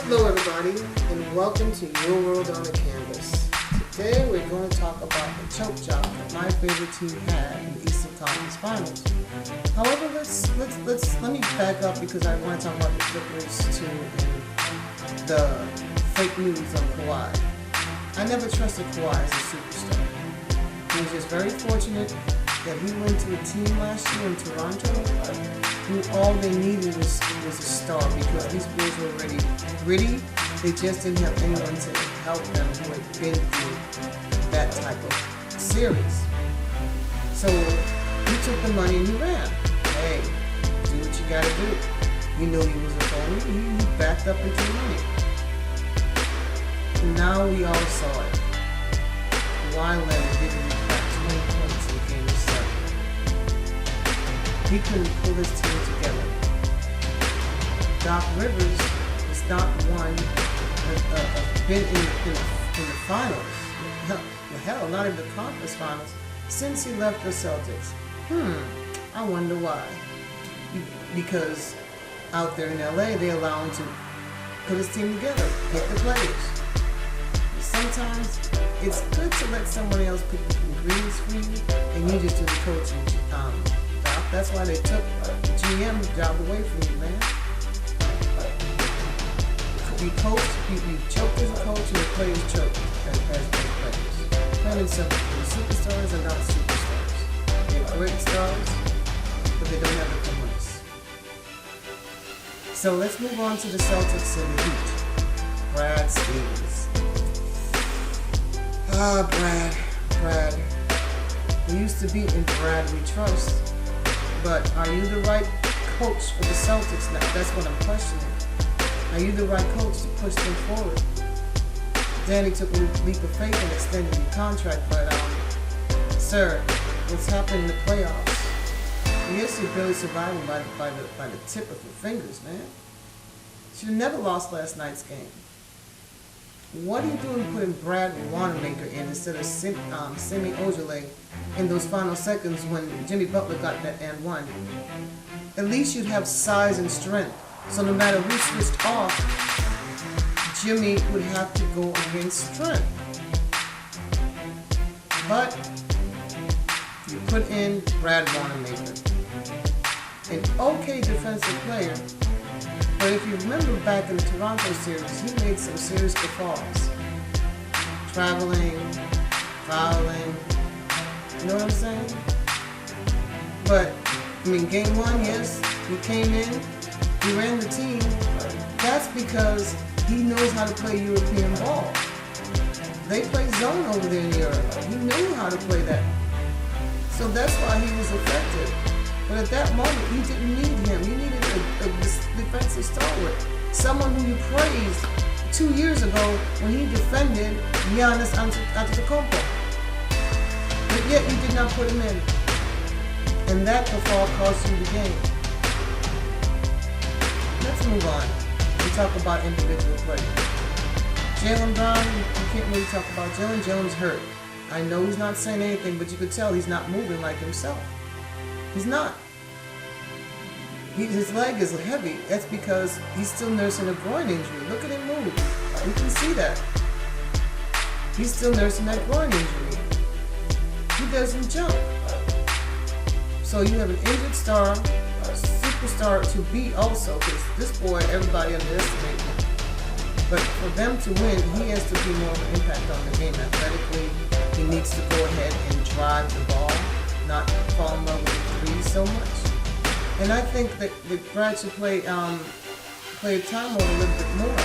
Hello everybody, and welcome to Your World on the Canvas. Today we're going to talk about the choke job that my favorite team had in the Eastern Conference Finals. However, let me back up because I want to talk about the Clippers too and the fake news on Kawhi. I never trusted Kawhi as a superstar. He was just very fortunate that he went to a team last year in Toronto who all they needed was a star because these boys were already gritty. They just didn't have anyone to help them who had been through that type of series. So he took the money and he ran. Hey, do what you gotta do. You know he was a phony. He backed up into the money. Now we all saw it. Kawhi Leonard didn't crack 20 points in game 7. He couldn't pull his team together. Doc Rivers is not one been in the finals. Hell, not in the conference finals since he left the Celtics. I wonder why. Because out there in LA, they allow him to put his team together, pick the players. Sometimes it's good to let someone else pick the ingredients for you, and you just do the coaching. That's why they took the GM job away from you, man. You coach, you choke as a coach, and the players choke as players. Plain and simple. The superstars are not superstars. They're great stars, but they don't have the cojones. So let's move on to the Celtics and the Heat. Brad Stevens. Brad. We used to be in Brad we trust. But are you the right coach for the Celtics now? That's what I'm questioning. Are you the right coach to push them forward? Danny took a leap of faith and extended your contract, but sir, what's happened in the playoffs? Yes, you're barely surviving by the tip of your fingers, man. Should have never lost last night's game. What are you doing putting Brad Wanamaker in instead of Semi Ojeleye in those final seconds when Jimmy Butler got that and one? At least you'd have size and strength. So no matter who switched off, Jimmy would have to go against strength. But you put in Brad Wanamaker, an okay defensive player. But if you remember back in the Toronto series, he made some serious guffaws. Traveling, fouling, you know what I'm saying? But, game 1, yes, he came in, he ran the team. That's because he knows how to play European ball. They play zone over there in Europe. He knew how to play that. So that's why he was effective. But at that moment, you didn't need him. You needed a defensive stalwart. Someone who you praised 2 years ago when he defended Giannis Antetokounmpo. But yet you did not put him in. And that guffaw cost you the game. Let's move on. We talk about individual players. Jaylen Brown, you can't really talk about Jaylen. Jaylen's hurt. I know he's not saying anything, but you could tell he's not moving like himself. He's not. His leg is heavy. That's because he's still nursing a groin injury. Look at him move. You can see that. He's still nursing that groin injury. He doesn't jump. So you have an injured star, a superstar to beat also, because this boy, everybody underestimates him. But for them to win, he has to be more of an impact on the game athletically. He needs to go ahead and drive the ball, not fall in love with the three so much. And I think that Brad should play time mode a little bit more.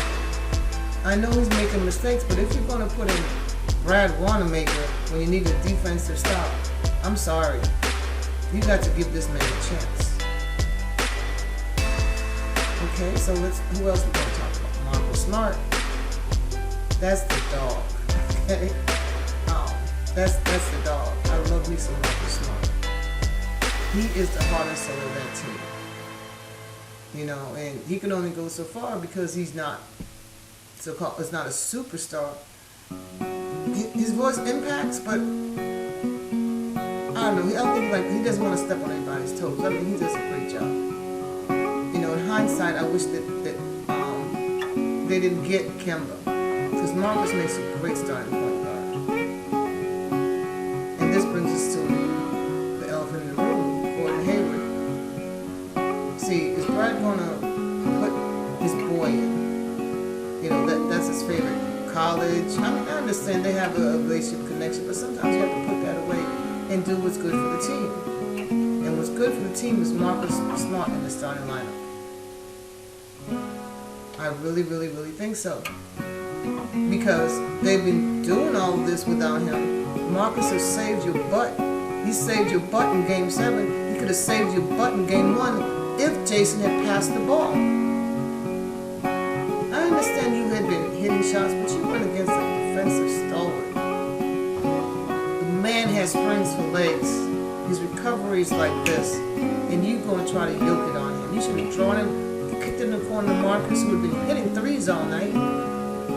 I know he's making mistakes, but if you're going to put in Brad Wanamaker when you need a defensive stop, I'm sorry. You got to give this man a chance. Okay, so who else we going to talk about? Marcus Smart. That's the dog. Okay? That's the dog. I love me some Marcus Smart. He is the heart and soul of that team. And he can only go so far because he's not so-called, it's not a superstar. His voice impacts, but I don't think he doesn't want to step on anybody's toes. He does a great job. In hindsight, I wish that they didn't get Kemba. Because Marcus makes a great starting point guard. And this brings us to the elephant in the room, Gordon Hayward. See, is Brad going to put his boy in? You know, that's his favorite college. I mean, I understand they have a relationship connection, but sometimes you have to put that away and do what's good for the team. And what's good for the team is Marcus Smart in the starting lineup. I really, really, really think so. Because they've been doing all of this without him. Marcus has saved your butt. He saved your butt in Game 7. He could have saved your butt in Game 1 if Jason had passed the ball. I understand you had been hitting shots, but you went against a defensive stalwart. The man has springs for legs. His recovery is like this. And you're going to try to yoke it on him. You should have drawn him, kicked in the corner to Marcus, who had been hitting threes all night.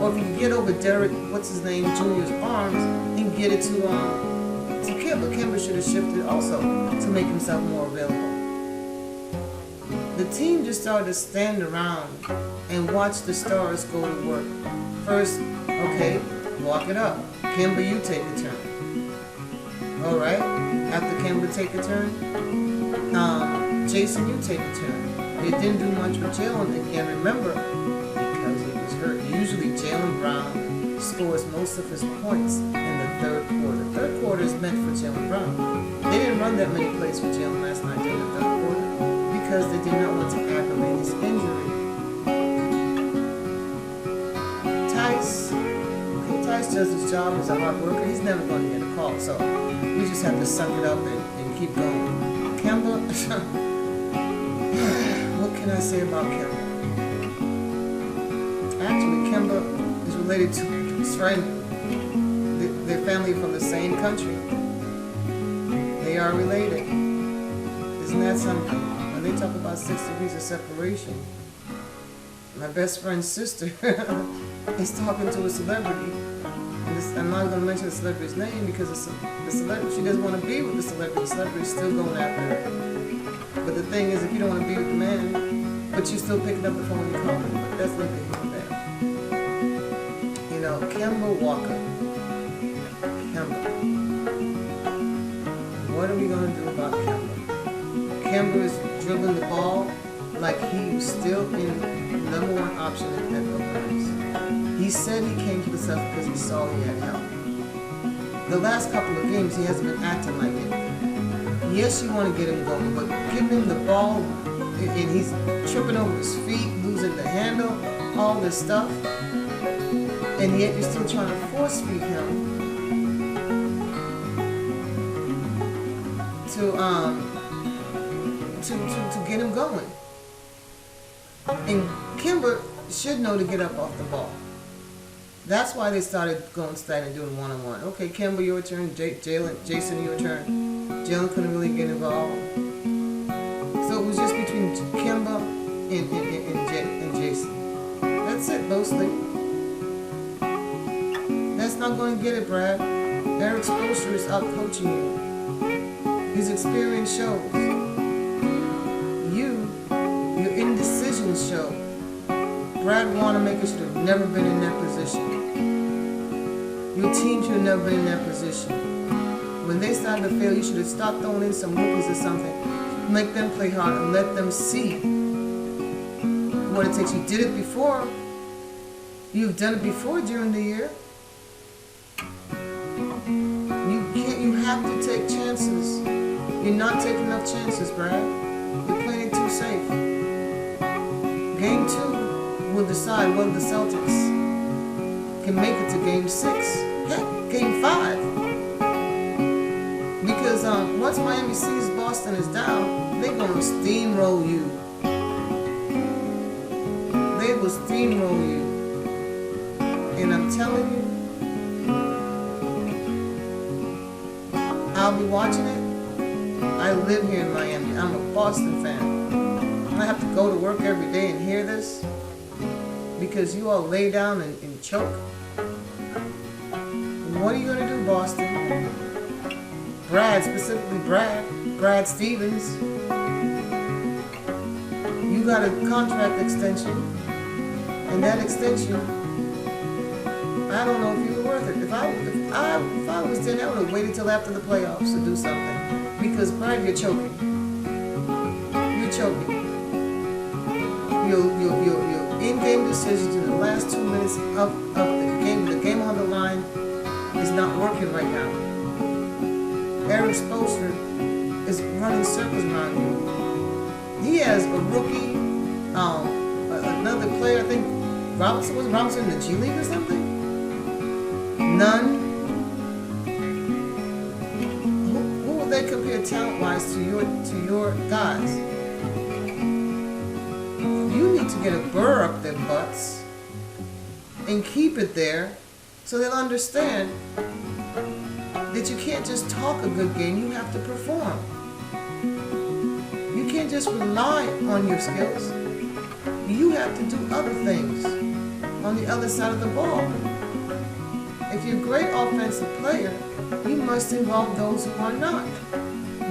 Or if you can get over Derek, Jr.'s arms, and get it to Kemba. Kemba should have shifted also to make himself more available. The team just started to stand around and watch the stars go to work. First, okay, walk it up. Kemba, you take a turn. All right. After Kemba take a turn, Jason, you take a turn. It didn't do much with Jalen. Again, remember, because he was hurt. Usually Jalen Brown scores most of his points in the third quarter. Third quarter is meant for Jalen Brown. They didn't run that many plays for Jalen last night during the third quarter because they did not want to aggravate his injury. Theis does his job as a hard worker. He's never going to get a call, so we just have to suck it up and keep going. Kemba, what can I say about Kemba? Actually, Kemba is related to his friend. Their family from the same country. They are related. Isn't that something? When they talk about 6 degrees of separation, my best friend's sister is talking to a celebrity. I'm not going to mention the celebrity's name because the celebrity, she doesn't want to be with the celebrity. The celebrity is still going after her. But the thing is, if you don't want to be with the man, but you're still picking up the phone and calling him, but that's neither here nor there. You know, Kemba Walker. Kemba. What are we going to do about Kemba? Kemba is dribbling the ball like he was still in number 1 option at the Bulls. He said he came to the Celtics because he saw he had help. The last couple of games, he hasn't been acting like it. Yes, you want to get him going, but give him the ball, and he's tripping over his feet, losing the handle, all this stuff, and yet you're still trying to force feed him to get him going. And Kemba should know to get up off the ball. That's why they started going static and doing one-on-one. Okay, Kemba, your turn. Jason, your turn. Jalen couldn't really get involved. So it was just between Kemba and Jason. That's it, mostly. That's not going to get it, Brad. Eric Spoelstra is out coaching you. His experience shows. Your indecision show. Brad Wanamaker should have never been in that position. Your team should have never been in that position. When they started to fail, you should have stopped throwing in some rookies or something. Make them play hard and let them see what it takes. You did it before. You've done it before during the year. You have to take chances. You're not taking enough chances, Brad. You're playing it too safe. Game 2 will decide whether the Celtics can make it to Game 6. Heck, Game 5. Because once Miami sees Boston is down, they're going to steamroll you. They will steamroll you. And I'm telling you, I'll be watching it. I live here in Miami. I'm a Boston fan. I have to go to work every day and hear this because you all lay down and choke. What are you going to do, Boston? Specifically Brad Stevens. You got a contract extension And that extension, I don't know if you were worth it. If I was then, I would have waited till after the playoffs to do something. Because Brad, you're choking. You're choking. Your in-game decisions in the last 2 minutes of the game on the line is not working right now. Eric Spoelstra is running circles around you. He has a rookie, another player, I think Robinson in the G League or something? None. Who will they compare talent-wise to your guys? You need to get a burr up their butts and keep it there so they'll understand that you can't just talk a good game, you have to perform. You can't just rely on your skills. You have to do other things on the other side of the ball. If you're a great offensive player, you must involve those who are not.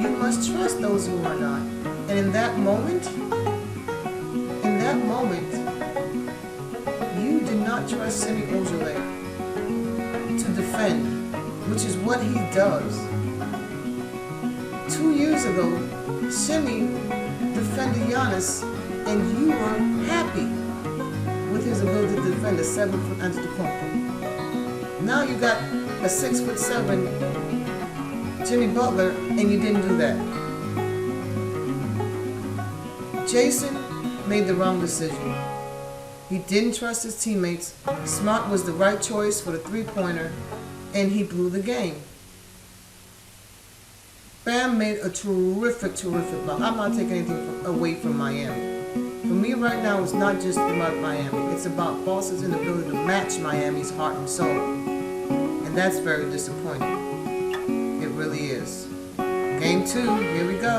You must trust those who are not. And in that moment, you did not trust Semi Ojeleye to defend, which is what he does. 2 years ago, Semi defended Giannis, and you were happy with his ability to defend a 7-foot Antetokounmpo. Now you got a 6'7" Jimmy Butler, and you didn't do that. Jason made the wrong decision. He didn't trust his teammates. Smart was the right choice for the three-pointer, and he blew the game. Bam made a terrific block. I'm not taking anything away from Miami. For me right now, it's not just about Miami. It's about Boston's inability to match Miami's heart and soul. And that's very disappointing. It really is. Game 2, here we go.